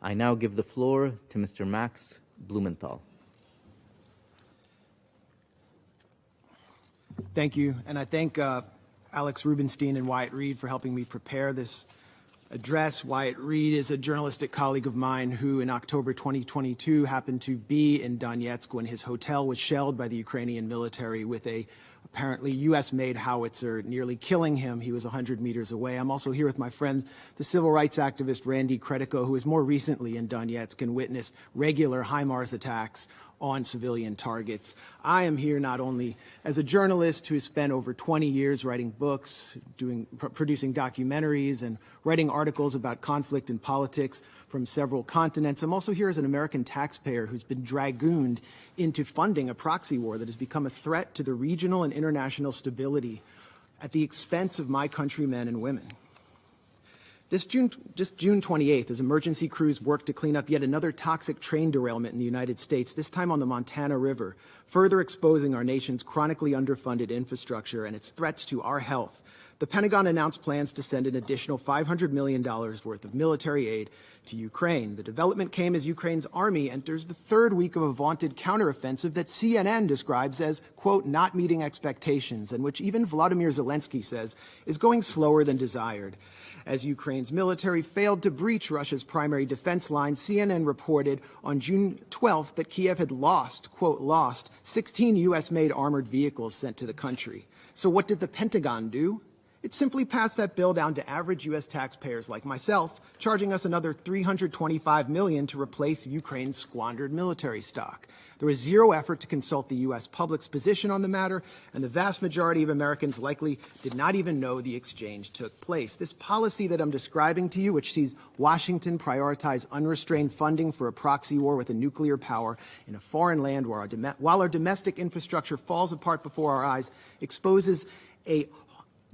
I now give the floor to Mr. Max Blumenthal. Thank you, and I thank Alex Rubenstein and Wyatt Reed for helping me prepare this address. Wyatt Reed is a journalistic colleague of mine who in October 2022 happened to be in Donetsk when his hotel was shelled by the Ukrainian military with a apparently U.S.-made howitzer, nearly killing him. He was 100 meters away. I'm also here with my friend, the civil rights activist Randy Credico, who is more recently in Donetsk and witnessed regular HIMARS attacks on civilian targets. I am here not only as a journalist who spent over 20 years writing books, producing documentaries, and writing articles about conflict and politics from several continents. I'm also here as an American taxpayer who's been dragooned into funding a proxy war that has become a threat to the regional and international stability at the expense of my countrymen and women. Just June 28th, as emergency crews worked to clean up yet another toxic train derailment in the United States, this time on the Montana River, further exposing our nation's chronically underfunded infrastructure and its threats to our health, the Pentagon announced plans to send an additional $500 million worth of military aid to Ukraine. The development came as Ukraine's army enters the third week of a vaunted counteroffensive that CNN describes as, quote, not meeting expectations, and which even Volodymyr Zelensky says is going slower than desired. As Ukraine's military failed to breach Russia's primary defense line, CNN reported on June 12th that Kiev had lost, quote, lost 16 U.S.-made armored vehicles sent to the country. So what did the Pentagon do? It simply passed that bill down to average U.S. taxpayers like myself, charging us another $325 million to replace Ukraine's squandered military stock. There was zero effort to consult the U.S. public's position on the matter, and the vast majority of Americans likely did not even know the exchange took place. This policy that I'm describing to you, which sees Washington prioritize unrestrained funding for a proxy war with a nuclear power in a foreign land while our domestic infrastructure falls apart before our eyes, exposes a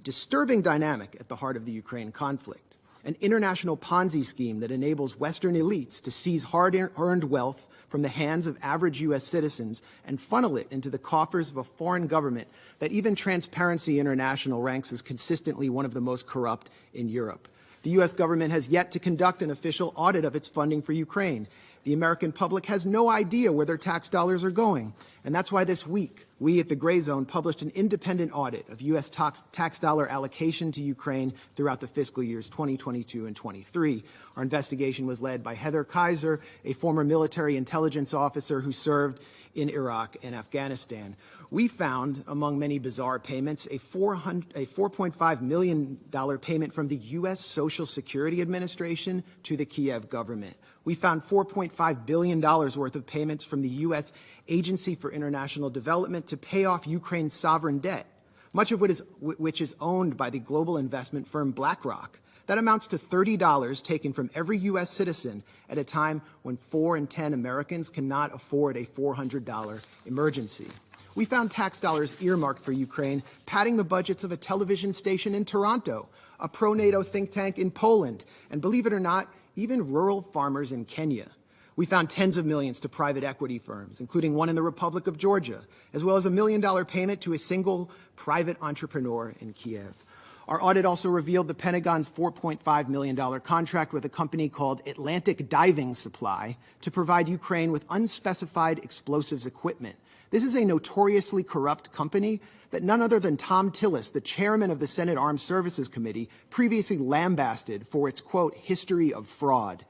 disturbing dynamic at the heart of the Ukraine conflict, an international Ponzi scheme that enables Western elites to seize hard-earned wealth from the hands of average U.S. citizens and funnel it into the coffers of a foreign government that even Transparency International ranks as consistently one of the most corrupt in Europe. The U.S. government has yet to conduct an official audit of its funding for Ukraine. The American public has no idea where their tax dollars are going. And that's why this week, we at the Grayzone published an independent audit of U.S. tax dollar allocation to Ukraine throughout the fiscal years 2022 and 23. Our investigation was led by Heather Kaiser, a former military intelligence officer who served in Iraq and Afghanistan. We found, among many bizarre payments, a $4.5 million payment from the U.S. Social Security Administration to the Kiev government. We found $4.5 billion worth of payments from the U.S. Agency for International Development to pay off Ukraine's sovereign debt, much of which is owned by the global investment firm BlackRock. That amounts to $30 taken from every U.S. citizen at a time when 4 in 10 Americans cannot afford a $400 emergency. We found tax dollars earmarked for Ukraine, padding the budgets of a television station in Toronto, a pro-NATO think tank in Poland, and believe it or not, even rural farmers in Kenya. We found tens of millions to private equity firms, including one in the Republic of Georgia, as well as a $1 million payment to a single private entrepreneur in Kiev. Our audit also revealed the Pentagon's $4.5 million contract with a company called Atlantic Diving Supply to provide Ukraine with unspecified explosives equipment. This is a notoriously corrupt company that none other than Tom Tillis, the chairman of the Senate Armed Services Committee, previously lambasted for its, quote, history of fraud.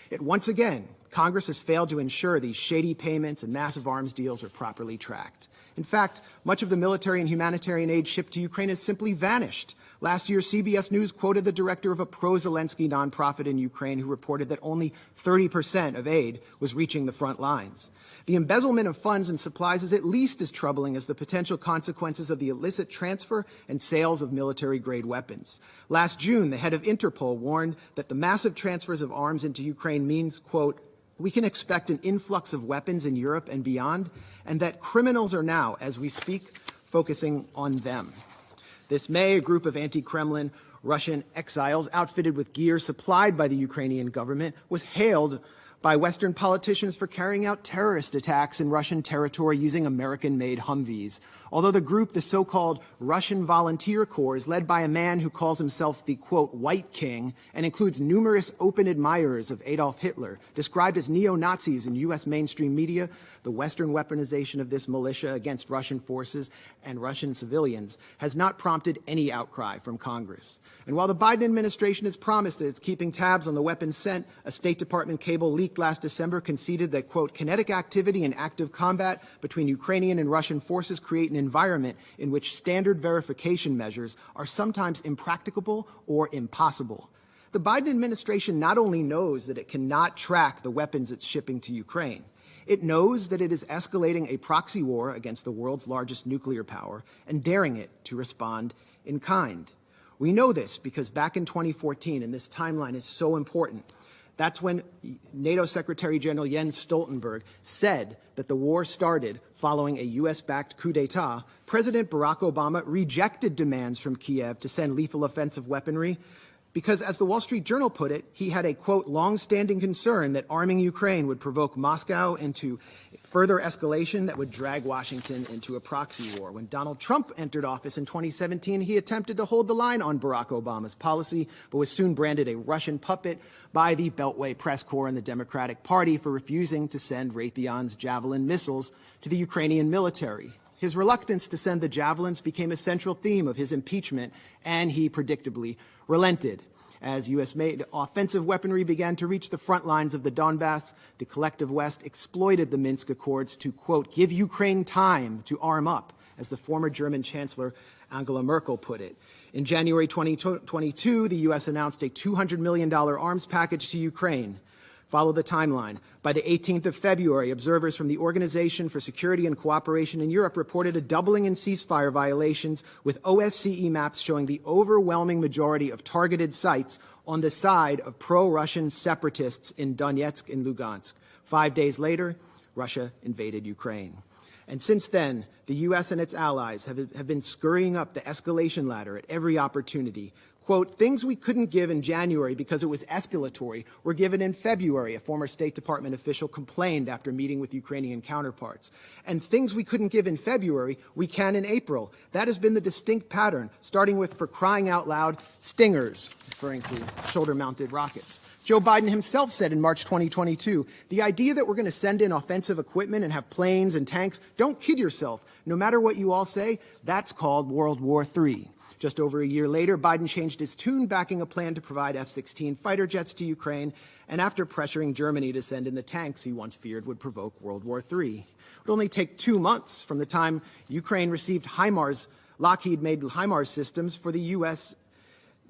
Yet once again, Congress has failed to ensure these shady payments and massive arms deals are properly tracked. In fact, much of the military and humanitarian aid shipped to Ukraine has simply vanished. Last year, CBS News quoted the director of a pro-Zelensky nonprofit in Ukraine who reported that only 30% of aid was reaching the front lines. The embezzlement of funds and supplies is at least as troubling as the potential consequences of the illicit transfer and sales of military-grade weapons. Last June, the head of Interpol warned that the massive transfers of arms into Ukraine means, quote, we can expect an influx of weapons in Europe and beyond, and that criminals are now, as we speak, focusing on them. This May, a group of anti-Kremlin Russian exiles outfitted with gear supplied by the Ukrainian government was hailed by Western politicians for carrying out terrorist attacks in Russian territory using American-made Humvees. Although the group, the so-called Russian Volunteer Corps, is led by a man who calls himself the, quote, White King, and includes numerous open admirers of Adolf Hitler, described as neo-Nazis in U.S. mainstream media, the Western weaponization of this militia against Russian forces and Russian civilians has not prompted any outcry from Congress. And while the Biden administration has promised that it's keeping tabs on the weapons sent, a State Department cable leaked last December conceded that, quote, kinetic activity and active combat between Ukrainian and Russian forces create an environment in which standard verification measures are sometimes impracticable or impossible. The Biden administration not only knows that it cannot track the weapons it's shipping to Ukraine, it knows that it is escalating a proxy war against the world's largest nuclear power and daring it to respond in kind. We know this because back in 2014, and this timeline is so important, that's when NATO Secretary General Jens Stoltenberg said that the war started following a U.S.-backed coup d'etat. President Barack Obama rejected demands from Kiev to send lethal offensive weaponry because, as the Wall Street Journal put it, he had a, quote, long-standing concern that arming Ukraine would provoke Moscow into further escalation that would drag Washington into a proxy war. When Donald Trump entered office in 2017, he attempted to hold the line on Barack Obama's policy, but was soon branded a Russian puppet by the Beltway press corps and the Democratic Party for refusing to send Raytheon's Javelin missiles to the Ukrainian military. His reluctance to send the Javelins became a central theme of his impeachment, and he predictably relented. As U.S.-made offensive weaponry began to reach the front lines of the Donbass, the collective West exploited the Minsk Accords to, quote, give Ukraine time to arm up, as the former German Chancellor Angela Merkel put it. In January 2022, the U.S. announced a $200 million arms package to Ukraine. Follow the timeline. By the 18th of February, observers from the Organization for Security and Cooperation in Europe reported a doubling in ceasefire violations, with OSCE maps showing the overwhelming majority of targeted sites on the side of pro-Russian separatists in Donetsk and Lugansk. 5 days later, Russia invaded Ukraine. And since then, the U.S. and its allies have been scurrying up the escalation ladder at every opportunity. Quote, things we couldn't give in January because it was escalatory were given in February, a former State Department official complained after meeting with Ukrainian counterparts. And things we couldn't give in February, we can in April. That has been the distinct pattern, starting with, for crying out loud, Stingers, referring to shoulder-mounted rockets. Joe Biden himself said in March 2022, the idea that we're going to send in offensive equipment and have planes and tanks, don't kid yourself. No matter what you all say, that's called World War III. Just over a year later, Biden changed his tune, backing a plan to provide F-16 fighter jets to Ukraine, and after pressuring Germany to send in the tanks he once feared would provoke World War III. It would only take 2 months from the time Ukraine received HIMARS, Lockheed-made HIMARS systems for the U.S.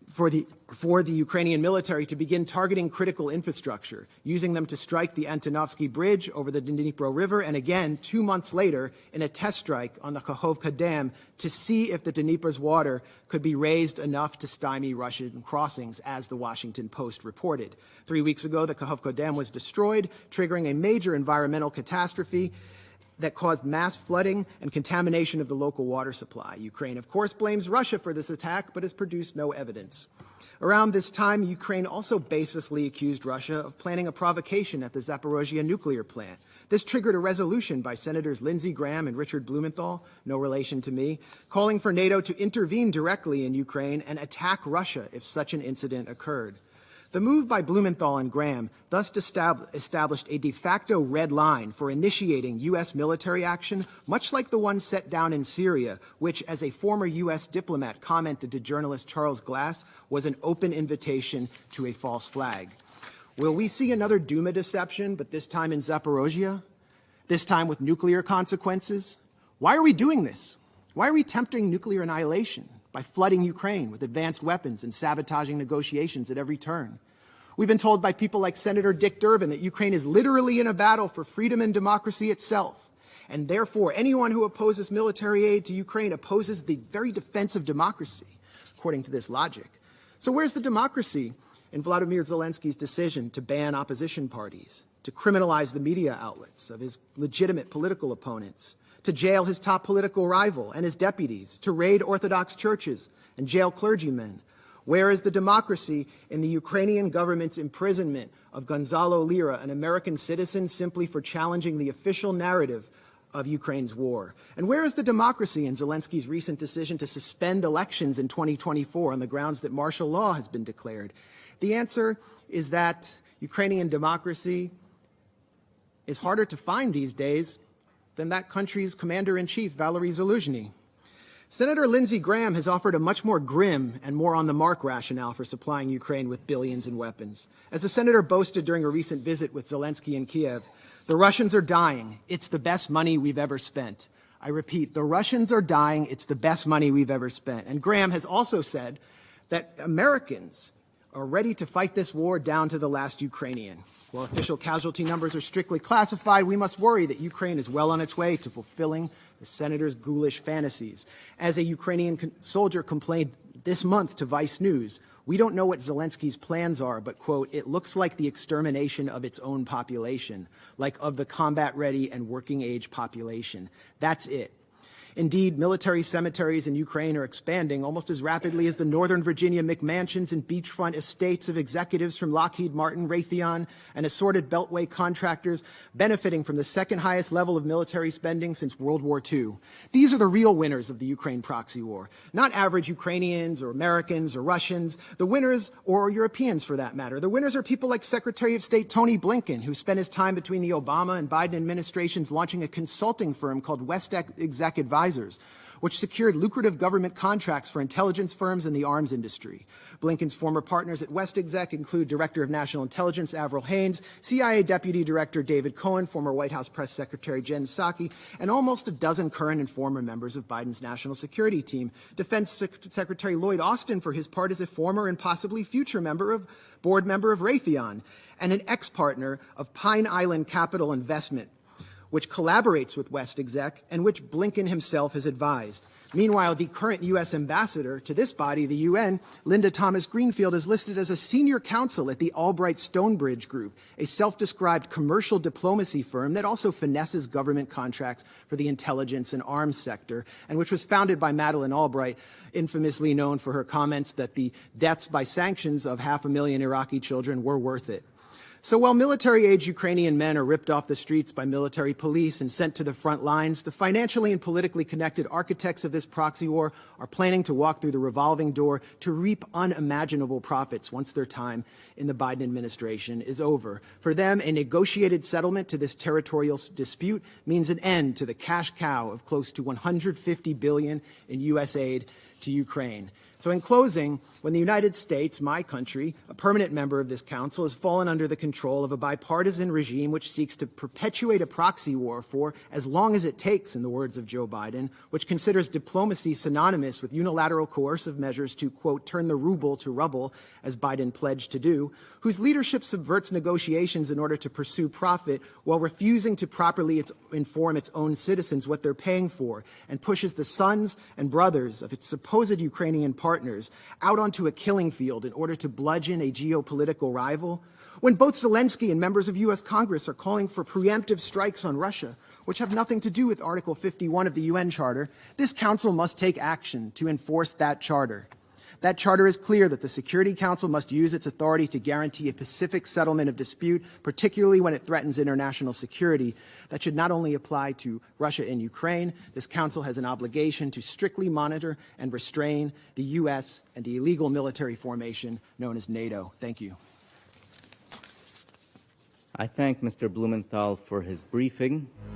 For the Ukrainian military to begin targeting critical infrastructure, using them to strike the Antonovsky Bridge over the Dnipro River, and again 2 months later in a test strike on the Kakhovka Dam to see if the Dnipro's water could be raised enough to stymie Russian crossings, as the Washington Post reported. 3 weeks ago, the Kakhovka Dam was destroyed, triggering a major environmental catastrophe that caused mass flooding and contamination of the local water supply. Ukraine, of course, blames Russia for this attack, but has produced no evidence. Around this time, Ukraine also baselessly accused Russia of planning a provocation at the Zaporozhye nuclear plant. This triggered a resolution by Senators Lindsey Graham and Richard Blumenthal, no relation to me, calling for NATO to intervene directly in Ukraine and attack Russia if such an incident occurred. The move by Blumenthal and Graham thus established a de facto red line for initiating U.S. military action, much like the one set down in Syria, which, as a former U.S. diplomat commented to journalist Charles Glass, was an open invitation to a false flag. Will we see another Duma deception, but this time in Zaporozhye? This time with nuclear consequences? Why are we doing this? Why are we tempting nuclear annihilation by flooding Ukraine with advanced weapons and sabotaging negotiations at every turn? We've been told by people like Senator Dick Durbin that Ukraine is literally in a battle for freedom and democracy itself, and therefore anyone who opposes military aid to Ukraine opposes the very defense of democracy, according to this logic. So where's the democracy in Vladimir Zelensky's decision to ban opposition parties, to criminalize the media outlets of his legitimate political opponents, to jail his top political rival and his deputies, to raid Orthodox churches and jail clergymen? Where is the democracy in the Ukrainian government's imprisonment of Gonzalo Lira, an American citizen, simply for challenging the official narrative of Ukraine's war? And where is the democracy in Zelensky's recent decision to suspend elections in 2024 on the grounds that martial law has been declared? The answer is that Ukrainian democracy is harder to find these days than that country's commander-in-chief, Valery Zaluzhny. Senator Lindsey Graham has offered a much more grim and more on-the-mark rationale for supplying Ukraine with billions in weapons. As the senator boasted during a recent visit with Zelensky in Kiev, the Russians are dying. It's the best money we've ever spent. I repeat, the Russians are dying. It's the best money we've ever spent. And Graham has also said that Americans are ready to fight this war down to the last Ukrainian. While official casualty numbers are strictly classified, we must worry that Ukraine is well on its way to fulfilling the senator's ghoulish fantasies. As a Ukrainian soldier complained this month to Vice News, we don't know what Zelensky's plans are, but, quote, it looks like the extermination of its own population, like of the combat-ready and working-age population. That's it. Indeed, military cemeteries in Ukraine are expanding almost as rapidly as the Northern Virginia McMansions and beachfront estates of executives from Lockheed Martin, Raytheon, and assorted Beltway contractors benefiting from the second highest level of military spending since World War II. These are the real winners of the Ukraine proxy war, not average Ukrainians or Americans or Russians. The winners, or Europeans for that matter, the winners are people like Secretary of State Tony Blinken, who spent his time between the Obama and Biden administrations launching a consulting firm called West Exec Advisors, which secured lucrative government contracts for intelligence firms in the arms industry. Blinken's former partners at West Exec include Director of National Intelligence Avril Haines, CIA Deputy Director David Cohen, former White House Press Secretary Jen Psaki, and almost a dozen current and former members of Biden's national security team. Defense Secretary Lloyd Austin, for his part, is a former and possibly future board member of Raytheon, and an ex-partner of Pine Island Capital Investment, which collaborates with West Exec and which Blinken himself has advised. Meanwhile, the current U.S. ambassador to this body, the UN, Linda Thomas-Greenfield, is listed as a senior counsel at the Albright Stonebridge Group, a self-described commercial diplomacy firm that also finesses government contracts for the intelligence and arms sector, and which was founded by Madeleine Albright, infamously known for her comments that the deaths by sanctions of 500,000 Iraqi children were worth it. So while military-age Ukrainian men are ripped off the streets by military police and sent to the front lines, the financially and politically connected architects of this proxy war are planning to walk through the revolving door to reap unimaginable profits once their time in the Biden administration is over. For them, a negotiated settlement to this territorial dispute means an end to the cash cow of close to $150 billion in U.S. aid to Ukraine. So in closing, when the United States, my country, a permanent member of this council, has fallen under the control of a bipartisan regime which seeks to perpetuate a proxy war for as long as it takes, in the words of Joe Biden, which considers diplomacy synonymous with unilateral coercive measures to, quote, turn the ruble to rubble, as Biden pledged to do, whose leadership subverts negotiations in order to pursue profit while refusing to properly inform its own citizens what they're paying for, and pushes the sons and brothers of its supposed Ukrainian partners out onto a killing field in order to bludgeon a geopolitical rival, when both Zelensky and members of U.S. Congress are calling for preemptive strikes on Russia, which have nothing to do with Article 51 of the UN Charter, this Council must take action to enforce that charter. That charter is clear that the Security Council must use its authority to guarantee a pacific settlement of dispute, particularly when it threatens international security. That should not only apply to Russia and Ukraine. This Council has an obligation to strictly monitor and restrain the U.S. and the illegal military formation known as NATO. Thank you. I thank Mr. Blumenthal for his briefing.